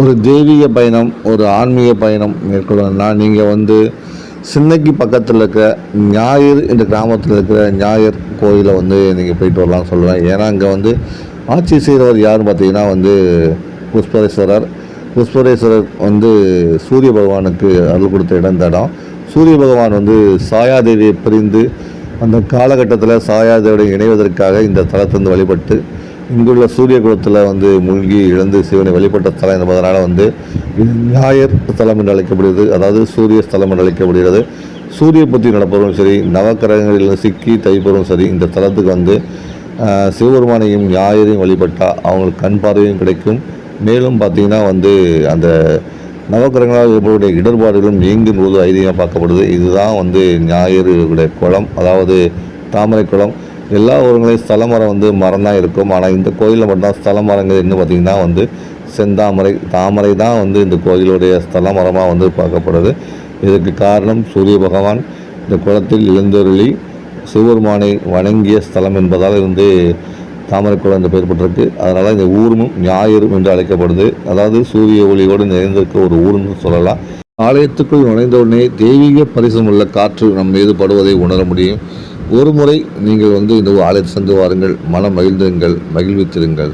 ஒரு தெய்வீக பயணம், ஒரு ஆன்மீக பயணம் மேற்கொள்ளணும்னா நீங்கள் வந்து சின்னைக்கு பக்கத்தில் இருக்க ஞாயிறு இந்த கிராமத்தில் இருக்கிற ஞாயிறு கோயிலை வந்து நீங்கள் போயிட்டு வரலாம்னு சொல்லுவேன். ஏன்னா அங்கே வந்து ஆட்சி செய்கிறவர் யாருன்னு பார்த்தீங்கன்னா வந்து புஷ்பரேஸ்வரர். புஷ்பரேஸ்வரர் வந்து சூரிய பகவானுக்கு அருள் கொடுத்த இடம். சூரிய பகவான் வந்து சாயாதேவியை பிரிந்து அந்த காலகட்டத்தில் சாயாதேவியுடன் இணைவதற்காக இந்த தலத்திலிருந்து வழிபட்டு இங்குள்ள சூரிய குலத்தில் வந்து மூழ்கி இழந்து சிவனை வழிபட்ட ஸ்தலம் என்பதனால் வந்து இது ஞாயிறு ஸ்தலம் என்று அழைக்கப்படுகிறது. அதாவது சூரிய ஸ்தலம் என்று அழைக்கப்படுகிறது. சூரிய புத்தி நடப்பவரும் சரி, நவக்கிரகங்களில் சிக்கி தைப்பவரும் சரி, இந்த தலத்துக்கு வந்து சிவபெருமானையும் ஞாயிறையும் வழிபட்டால் அவங்களுக்கு கண் பார்வையும் கிடைக்கும். மேலும் பார்த்திங்கன்னா வந்து அந்த நவக்கிரகங்களால் இவர்களுடைய இடர்பாடுகளும் நீங்கும் போது ஐதீகமாக பார்க்கப்படுது. இதுதான் வந்து ஞாயிறுடைய குளம், அதாவது தாமரை குளம். எல்லா ஊருங்களையும் ஸ்தல மரம் வந்து மரம் தான் இருக்கும். ஆனால் இந்த கோயிலில் மட்டும்தான் ஸ்தல மரங்கள் என்ன பார்த்திங்கன்னா வந்து செந்தாமரை, தாமரை தான் வந்து இந்த கோயிலுடைய ஸ்தல மரமாக வந்து பார்க்கப்படுது. இதுக்கு காரணம் சூரிய பகவான் இந்த குளத்தில் எழுந்தருளி சிவபெருமானை வணங்கிய ஸ்தலம் என்பதால் இருந்து தாமரை குளம் என்று பெயர் பெற்றிருக்கு. அதனால் இந்த ஊரும் ஞாயிறு என்று அழைக்கப்படுது. அதாவது சூரிய ஒளியோடு நிறைந்திருக்க ஒரு ஊர்னு சொல்லலாம். ஆலயத்துக்குள் நுழைந்தவுடனே தெய்வீக பரிசம் உள்ள காற்று நம் மீது படுவதை உணர முடியும். ஒரு முறை நீங்கள் வந்து இந்த ஆலயத்தை சென்று வாருங்கள், மனம் மகிழ்ந்திருங்கள், மகிழ்வித்திருங்கள்.